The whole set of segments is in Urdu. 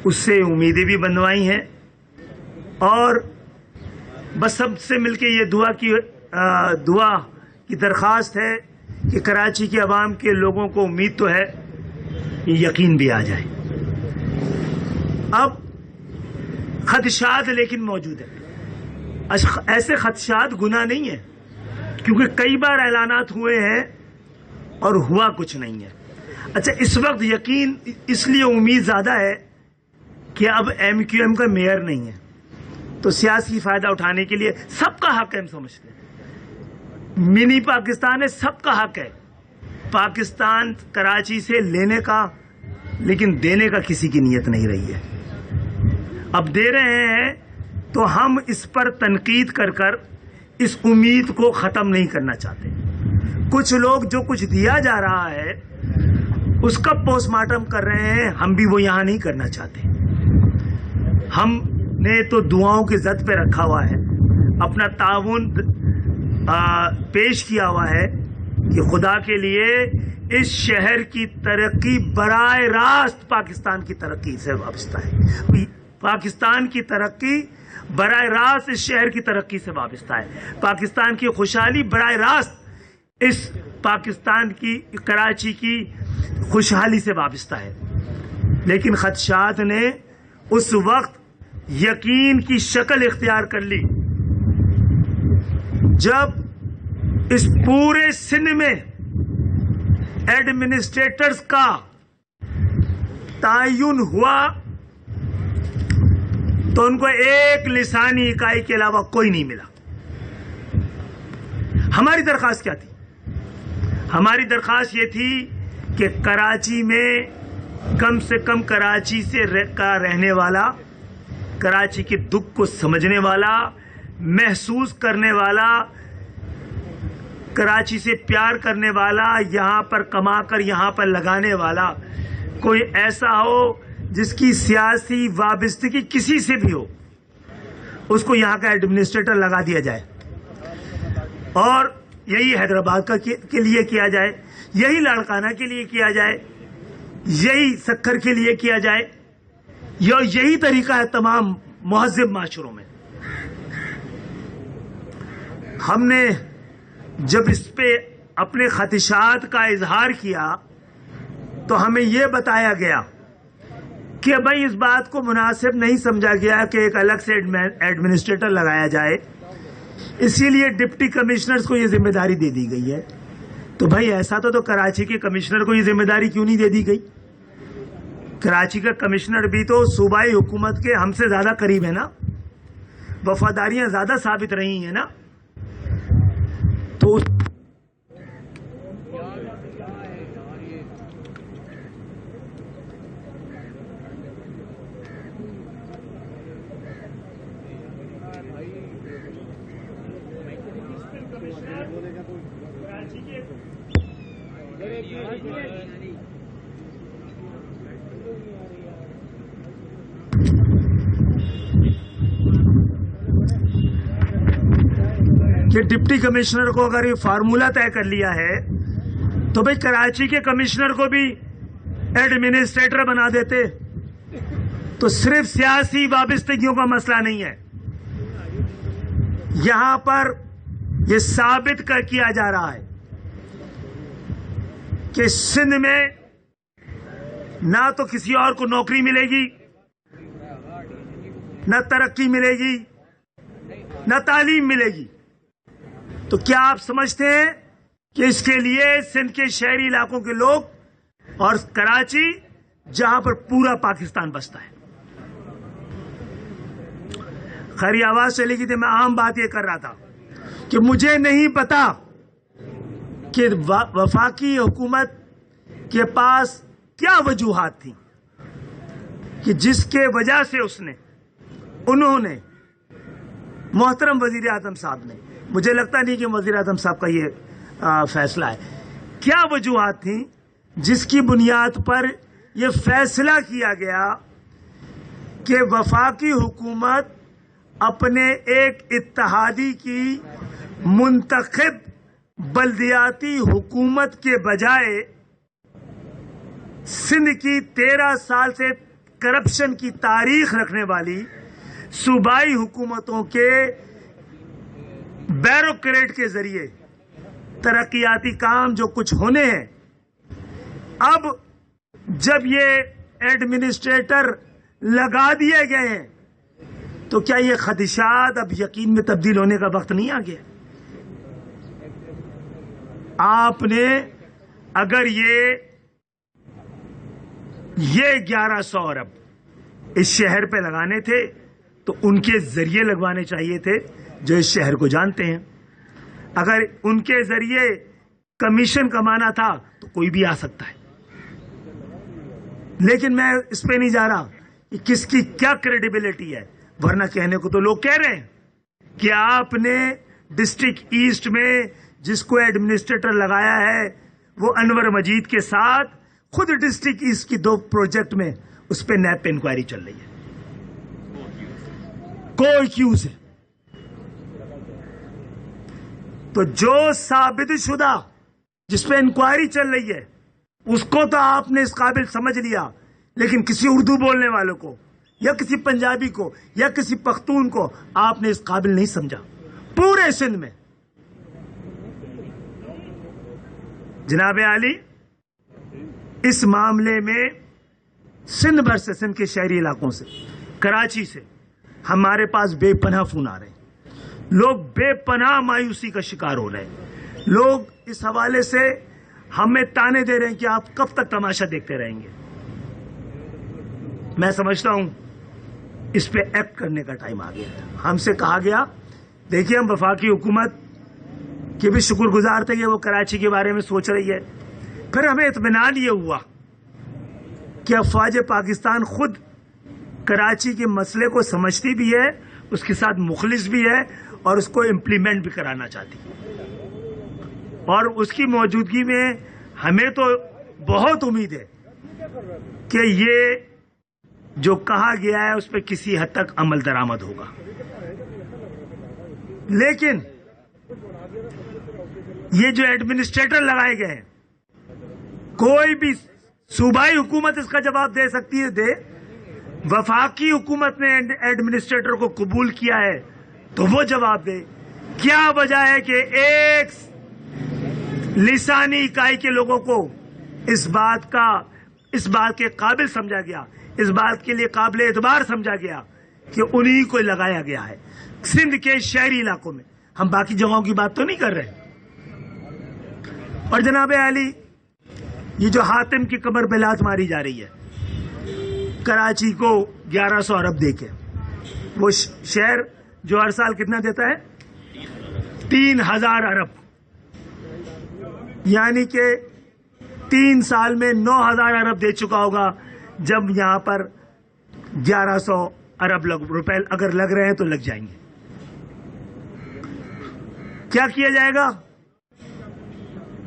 اس سے امیدیں بھی بندوائی ہیں، اور بس سب سے مل کے یہ دعا کی درخواست ہے کہ کراچی کے عوام کے لوگوں کو امید تو ہے، یقین بھی آ جائے۔ اب خدشات لیکن موجود ہیں۔ ایسے خدشات گناہ نہیں ہیں، کیونکہ کئی بار اعلانات ہوئے ہیں اور ہوا کچھ نہیں ہے۔ اچھا، اس وقت یقین اس لیے امید زیادہ ہے کہ اب ایم کیو ایم کا میئر نہیں ہے، تو سیاسی فائدہ اٹھانے کے لیے سب کا حق ہے، ہم سمجھتے ہیں منی پاکستان ہے، سب کا حق ہے پاکستان کراچی سے لینے کا، لیکن دینے کا کسی کی نیت نہیں رہی ہے۔ اب دے رہے ہیں تو ہم اس پر تنقید کر اس امید کو ختم نہیں کرنا چاہتے۔ کچھ لوگ جو کچھ دیا جا رہا ہے اس کا پوسٹ مارٹم کر رہے ہیں، ہم بھی وہ یہاں نہیں کرنا چاہتے۔ ہم نے تو دعاؤں کی زد پہ رکھا ہوا ہے، اپنا تعاون پیش کیا ہوا ہے کہ خدا کے لیے اس شہر کی ترقی براہ راست پاکستان کی ترقی سے وابستہ ہے۔ پاکستان کی ترقی براہ راست اس شہر کی ترقی سے وابستہ ہے۔ پاکستان کی خوشحالی براہ راست اس پاکستان کی کراچی کی خوشحالی سے وابستہ ہے۔ لیکن خدشات نے اس وقت یقین کی شکل اختیار کر لی جب اس پورے سندھ میں ایڈمنسٹریٹرز کا تعین ہوا تو ان کو ایک لسانی اکائی کے علاوہ کوئی نہیں ملا۔ ہماری درخواست کیا تھی؟ ہماری درخواست یہ تھی کہ کراچی میں کم سے کم کراچی سے رہنے والا، کراچی کے دکھ کو سمجھنے والا، محسوس کرنے والا، کراچی سے پیار کرنے والا، یہاں پر کما کر یہاں پر لگانے والا کوئی ایسا ہو جس کی سیاسی وابستگی کسی سے بھی ہو، اس کو یہاں کا ایڈمنسٹریٹر لگا دیا جائے، اور یہی حیدرآباد کے لیے کیا جائے، یہی لاڑکانہ کے لیے کیا جائے، یہی سکھر کے لیے کیا جائے، یہی طریقہ ہے تمام مہذب معاشروں میں۔ ہم نے جب اس پہ اپنے خدشات کا اظہار کیا تو ہمیں یہ بتایا گیا کہ بھائی اس بات کو مناسب نہیں سمجھا گیا کہ ایک الگ سے ایڈمنسٹریٹر لگایا جائے، اسی لیے ڈپٹی کمشنرز کو یہ ذمہ داری دے دی گئی ہے۔ تو بھائی ایسا تو کراچی کے کمشنر کو یہ ذمہ داری کیوں نہیں دے دی گئی؟ کراچی کا کمشنر بھی تو صوبائی حکومت کے ہم سے زیادہ قریب ہے نا، وفاداریاں زیادہ ثابت رہی ہیں نا، تو کہ ڈپٹی کمشنر کو اگر یہ فارمولہ طے کر لیا ہے تو بھئی کراچی کے کمشنر کو بھی ایڈمنسٹریٹر بنا دیتے، تو صرف سیاسی وابستگیوں کا مسئلہ نہیں ہے، یہاں پر یہ ثابت کیا جا رہا ہے کہ سندھ میں نہ تو کسی اور کو نوکری ملے گی، نہ ترقی ملے گی، نہ تعلیم ملے گی۔ تو کیا آپ سمجھتے ہیں کہ اس کے لیے سندھ کے شہری علاقوں کے لوگ اور کراچی جہاں پر پورا پاکستان بستا ہے؟ خیر یہ آواز چلے گی تو میں عام بات یہ کر رہا تھا کہ مجھے نہیں پتا کہ وفاقی حکومت کے پاس کیا وجوہات تھیں کہ جس کے وجہ سے انہوں نے محترم وزیر اعظم صاحب نے، مجھے لگتا نہیں کہ وزیر اعظم صاحب کا یہ فیصلہ ہے، کیا وجوہات تھیں جس کی بنیاد پر یہ فیصلہ کیا گیا کہ وفاقی حکومت اپنے ایک اتحادی کی منتخب بلدیاتی حکومت کے بجائے سندھ کی 13 سال سے کرپشن کی تاریخ رکھنے والی صوبائی حکومتوں کے بیوروکریٹ کے ذریعے ترقیاتی کام جو کچھ ہونے ہیں، اب جب یہ ایڈمنسٹریٹر لگا دیے گئے ہیں تو کیا یہ خدشات اب یقین میں تبدیل ہونے کا وقت نہیں آ گیا؟ آپ نے اگر یہ 1100 ارب اس شہر پہ لگانے تھے تو ان کے ذریعے لگوانے چاہیے تھے جو اس شہر کو جانتے ہیں. اگر ان کے ذریعے کمیشن کمانا تھا تو کوئی بھی آ سکتا ہے. لیکن میں اس پہ نہیں جا رہا کہ کس کی کیا کریڈیبلٹی ہے، ورنہ کہنے کو تو لوگ کہہ رہے ہیں کہ آپ نے ڈسٹرکٹ ایسٹ میں جس کو ایڈمنسٹریٹر لگایا ہے وہ انور مجید کے ساتھ خود ڈسٹرکٹ ایسٹ کی 2 پروجیکٹ میں اس پہ نیب پہ انکوائری چل رہی ہے. کوئی کیوز ہے تو جو ثابت شدہ جس پہ انکوائری چل رہی ہے اس کو تو آپ نے اس قابل سمجھ لیا، لیکن کسی اردو بولنے والوں کو یا کسی پنجابی کو یا کسی پختون کو آپ نے اس قابل نہیں سمجھا. پورے سندھ میں جناب عالی اس معاملے میں سندھ بھر سے، سندھ کے شہری علاقوں سے، کراچی سے ہمارے پاس بے پناہ فون آ رہے ہیں. لوگ بے پناہ مایوسی کا شکار ہو رہے ہیں. لوگ اس حوالے سے ہمیں تانے دے رہے ہیں کہ آپ کب تک تماشا دیکھتے رہیں گے. میں سمجھتا ہوں اس پہ ایکٹ کرنے کا ٹائم آ گیا. ہم سے کہا گیا، دیکھیے ہم وفاقی حکومت کے بھی شکر گزار تھے کہ وہ کراچی کے بارے میں سوچ رہی ہے. پھر ہمیں اطمینان یہ ہوا کہ افواج پاکستان خود کراچی کے مسئلے کو سمجھتی بھی ہے، اس کے ساتھ مخلص بھی ہے اور اس کو امپلیمنٹ بھی کرانا چاہتی ہے. اور اس کی موجودگی میں ہمیں تو بہت امید ہے کہ یہ جو کہا گیا ہے اس پہ کسی حد تک عمل درآمد ہوگا. لیکن یہ جو ایڈمنسٹریٹر لگائے گئے ہیں، کوئی بھی صوبائی حکومت اس کا جواب دے سکتی ہے، دے. وفاقی حکومت نے ایڈمنسٹریٹر کو قبول کیا ہے تو وہ جواب دے. کیا وجہ ہے کہ ایک لسانی اکائی کے لوگوں کو اس بات کے قابل سمجھا گیا، اس بات کے لیے قابل اعتبار سمجھا گیا کہ انہی کو لگایا گیا ہے سندھ کے شہری علاقوں میں. ہم باقی جگہوں کی بات تو نہیں کر رہے. اور جناب عالی یہ جو حاتم کی کمر پہ لات ماری جا رہی ہے کراچی کو 1100 ارب دے کے، وہ شہر جو ہر سال کتنا دیتا ہے 3000 ارب، یعنی کہ 3 سال میں 9000 ارب دے چکا ہوگا. جب یہاں پر 1100 ارب روپے اگر لگ رہے ہیں تو لگ جائیں گے. کیا کیا جائے گا؟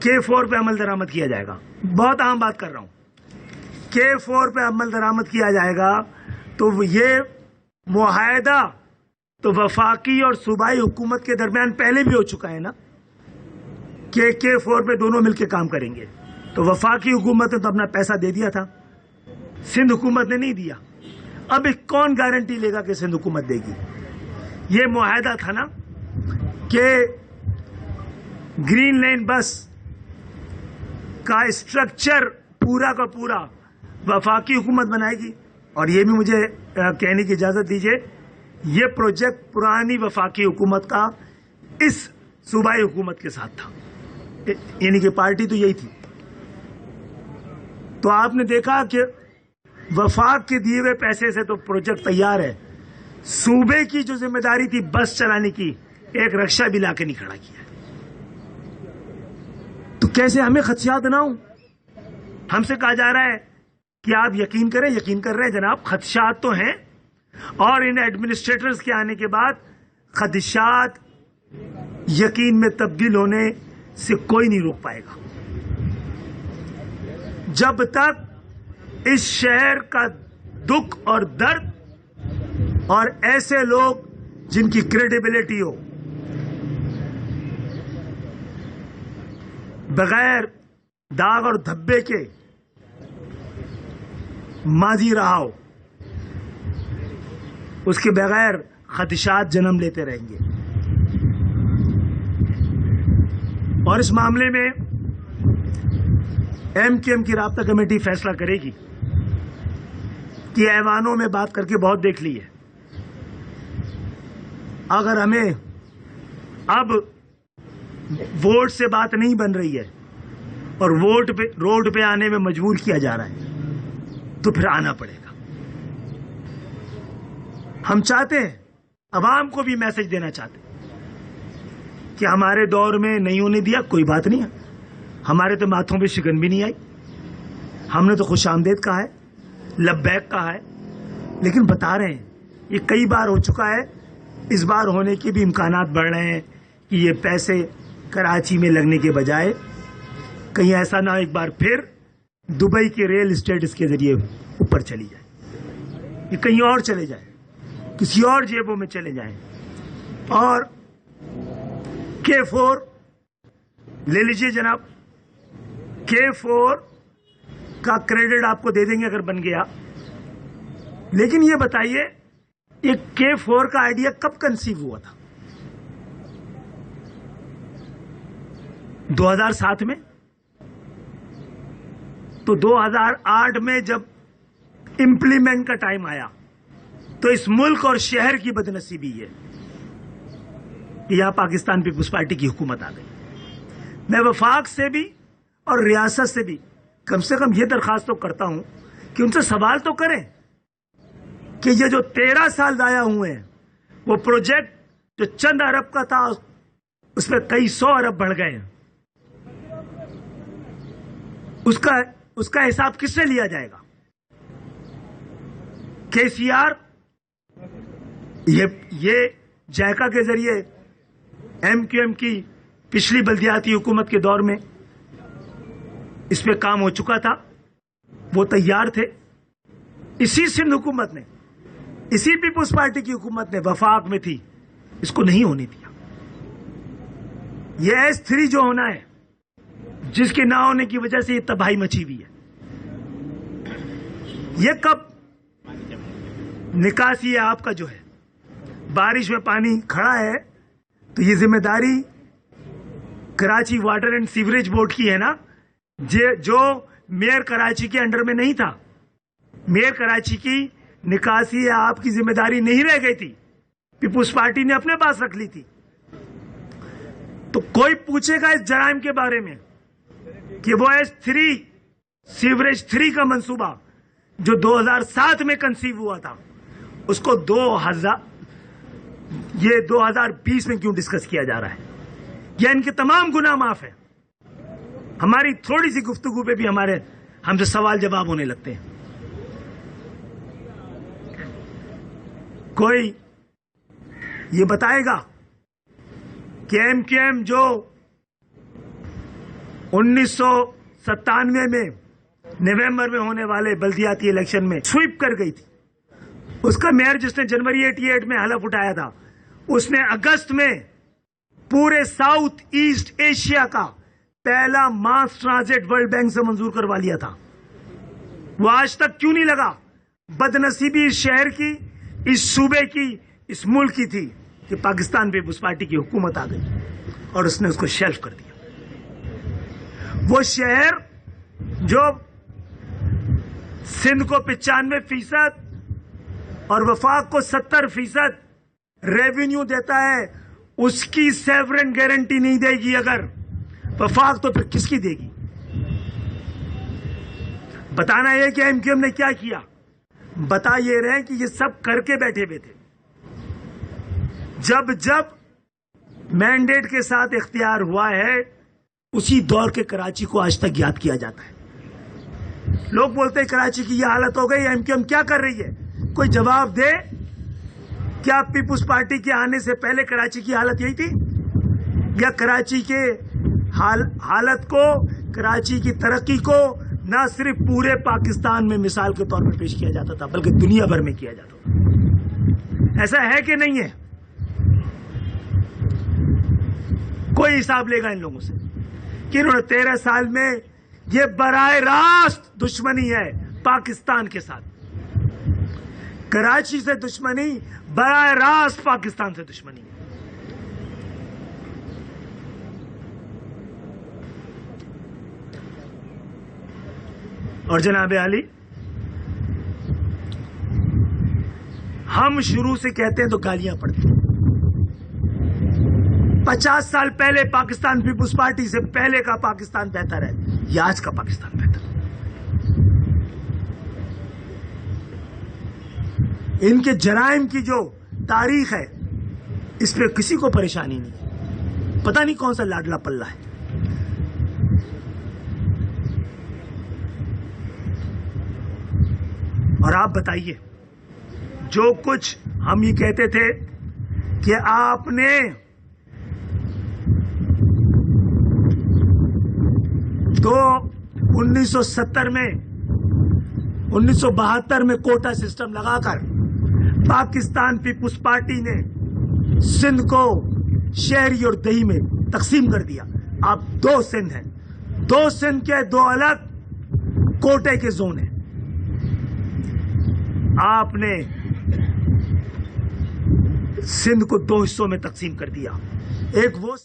K4 پہ عمل درآمد کیا جائے گا. بہت اہم بات کر رہا ہوں. K4 پہ عمل درآمد کیا جائے گا تو یہ معاہدہ تو وفاقی اور صوبائی حکومت کے درمیان پہلے بھی ہو چکا ہے نا کہ K4 پہ دونوں مل کے کام کریں گے. تو وفاقی حکومت نے تو اپنا پیسہ دے دیا تھا، سندھ حکومت نے نہیں دیا. اب کون گارنٹی لے گا کہ سندھ حکومت دے گی؟ یہ معاہدہ تھا نا کہ گرین لائن بس کا اسٹرکچر پورا کا پورا وفاقی حکومت بنائے گی. اور یہ بھی مجھے کہنے کی اجازت دیجیے، یہ پروجیکٹ پرانی وفاقی حکومت کا اس صوبائی حکومت کے ساتھ تھا، یعنی کہ پارٹی تو یہی تھی. تو آپ نے دیکھا کہ وفاق کے دیے ہوئے پیسے سے تو پروجیکٹ تیار ہے. صوبے کی جو ذمہ داری تھی بس چلانے کی، ایک رکشہ بھی لا کے نہیں کھڑا کیا. تو کیسے ہمیں خدشات نہ ہوں؟ ہم سے کہا جا رہا ہے کہ آپ یقین کریں. یقین کر رہے ہیں جناب، خدشات تو ہیں، اور ان ایڈمنسٹریٹرز کے آنے کے بعد خدشات یقین میں تبدیل ہونے سے کوئی نہیں روک پائے گا. جب تک اس شہر کا دکھ اور درد اور ایسے لوگ جن کی کریڈیبلٹی ہو بغیر داغ اور دھبے کے ماضی رہا ہو اس کے بغیر خدشات جنم لیتے رہیں گے. اور اس معاملے میں ایم کیو ایم کی رابطہ کمیٹی فیصلہ کرے گی کہ ایوانوں میں بات کر کے بہت دیکھ لی ہے. اگر ہمیں اب ووٹ سے بات نہیں بن رہی ہے اور روڈ پہ آنے میں مجبور کیا جا رہا ہے تو پھر آنا پڑے گا. ہم چاہتے ہیں, عوام کو بھی میسج دینا چاہتے ہیں کہ ہمارے دور میں نہیں ہونے دیا, کوئی بات نہیں ہے, ہمارے تو ماتھوں پہ شکن بھی نہیں آئی, ہم نے تو خوش آمدید کہا ہے, لبیک کہا ہے, لیکن بتا رہے ہیں یہ کئی بار ہو چکا ہے, اس بار ہونے کے بھی امکانات بڑھ رہے ہیں کہ یہ پیسے کراچی میں لگنے کے بجائے کہیں ایسا نہ ایک بار پھر دبئی کے ریل اسٹیٹ اس کے ذریعے اوپر چلی جائے, یہ کہیں اور چلے جائے, کسی اور جیبوں میں چلے جائیں. اور K4 لے لیجئے جناب, K4 کا کریڈٹ آپ کو دے دیں گے اگر بن گیا. لیکن یہ بتائیے یہ K4 کا آئیڈیا کب کنسیو ہوا تھا؟ 2007 میں. تو 2008 میں جب امپلیمنٹ کا ٹائم آیا تو اس ملک اور شہر کی بدنصیبی ہے کہ یہاں پاکستان پیپلز پارٹی کی حکومت آ گئی. میں وفاق سے بھی اور ریاست سے بھی کم سے کم یہ درخواست تو کرتا ہوں کہ ان سے سوال تو کریں کہ یہ جو 13 سال ضائع ہوئے ہیں, وہ پروجیکٹ جو چند ارب کا تھا اس میں کئی 100 ارب بڑھ گئے ہیں, اس کا حساب کس سے لیا جائے گا؟ KCR یہ جائکا کے ذریعے ایم کیو ایم کی پچھلی بلدیاتی حکومت کے دور میں اس پہ کام ہو چکا تھا, وہ تیار تھے. اسی سندھ حکومت نے, اسی پیپلز پارٹی کی حکومت نے وفاق میں تھی, اس کو نہیں ہونے دیا. یہ S3 جو ہونا ہے, جس کے نہ ہونے کی وجہ سے یہ تباہی مچی ہوئی ہے, یہ کب نکاسی آپ کا جو ہے, بارش میں پانی کھڑا ہے تو یہ ذمہ داری Karachi water and sewerage board کی ہے نا, جو میئر کراچی کے انڈر میں نہیں تھا. میئر کراچی کی نکاسی آپ کی ذمہ داری نہیں رہ گئی تھی, پیپلز پارٹی نے اپنے پاس رکھ لی تھی. تو کوئی پوچھے گا اس جرائم کے بارے میں کہ وہ S3 سیوریج 3 کا منصوبہ جو 2007 میں کنسیو ہوا تھا, اس کو 2020 میں کیوں ڈسکس کیا جا رہا ہے؟ یا ان کے تمام گناہ معاف ہیں؟ ہماری تھوڑی سی گفتگو پہ بھی ہم سے سوال جواب ہونے لگتے ہیں. کوئی یہ بتائے گا کہ ایم کیو ایم جو 1997 میں نومبر میں ہونے والے بلدیاتی الیکشن میں سویپ کر گئی تھی, اس کا میئر جس نے جنوری 88 میں حلف اٹھایا تھا, اس نے اگست میں پورے ساؤتھ ایسٹ ایشیا کا پہلا ماس ٹرانزٹ ورلڈ بینک سے منظور کروا لیا تھا. وہ آج تک کیوں نہیں لگا؟ بدنصیبی اس شہر کی, اس صوبے کی, اس ملک کی تھی کہ پاکستان پیپلز پارٹی کی حکومت آ گئی اور اس نے اس کو شیلف کر دیا. وہ شہر جو سندھ کو 95% اور وفاق کو 70% ریونیو دیتا ہے, اس کی سیورن گارنٹی نہیں دے گی اگر وفاق, تو پھر کس کی دے گی؟ بتانا یہ کہ ایم کیو ایم نے کیا کیا, بتا یہ رہے کہ یہ سب کر کے بیٹھے ہوئے تھے. جب مینڈیٹ کے ساتھ اختیار ہوا ہے, اسی دور کے کراچی کو آج تک یاد کیا جاتا ہے. لوگ بولتے ہیں کراچی کی یہ حالت ہو گئی, ایم کیو ایم کیا کر رہی ہے؟ کوئی جواب دے. کیا پیپلز پارٹی کے آنے سے پہلے کراچی کی حالت یہی تھی؟ یا کراچی کے حالت کو, کراچی کی ترقی کو نہ صرف پورے پاکستان میں مثال کے طور پر پیش کیا جاتا تھا بلکہ دنیا بھر میں کیا جاتا تھا؟ ایسا ہے کہ نہیں ہے؟ کوئی حساب لے گا ان لوگوں سے کہ انہوں نے 13 سال میں یہ براہ راست دشمنی ہے پاکستان کے ساتھ. کراچی سے دشمنی براہ راست پاکستان سے دشمنی. اور جناب عالی، ہم شروع سے کہتے ہیں تو گالیاں پڑتی ہیں. 50 سال پہلے پاکستان پیپلز پارٹی سے پہلے کا پاکستان بہتر ہے یا آج کا پاکستان بہتر ہے؟ ان کے جرائم کی جو تاریخ ہے اس پہ کسی کو پریشانی نہیں. پتہ نہیں کون سا لاڈلا پلہ ہے. اور آپ بتائیے، جو کچھ ہم یہ کہتے تھے کہ آپ نے 1970 میں 1972 میں کوٹا سسٹم لگا کر پاکستان پیپلز پارٹی نے سندھ کو شہری اور دیہی میں تقسیم کر دیا. اب 2 سندھ ہیں، 2 سندھ کے 2 الگ کوٹے کے زون ہیں. آپ نے سندھ کو 2 حصوں میں تقسیم کر دیا. ایک وہ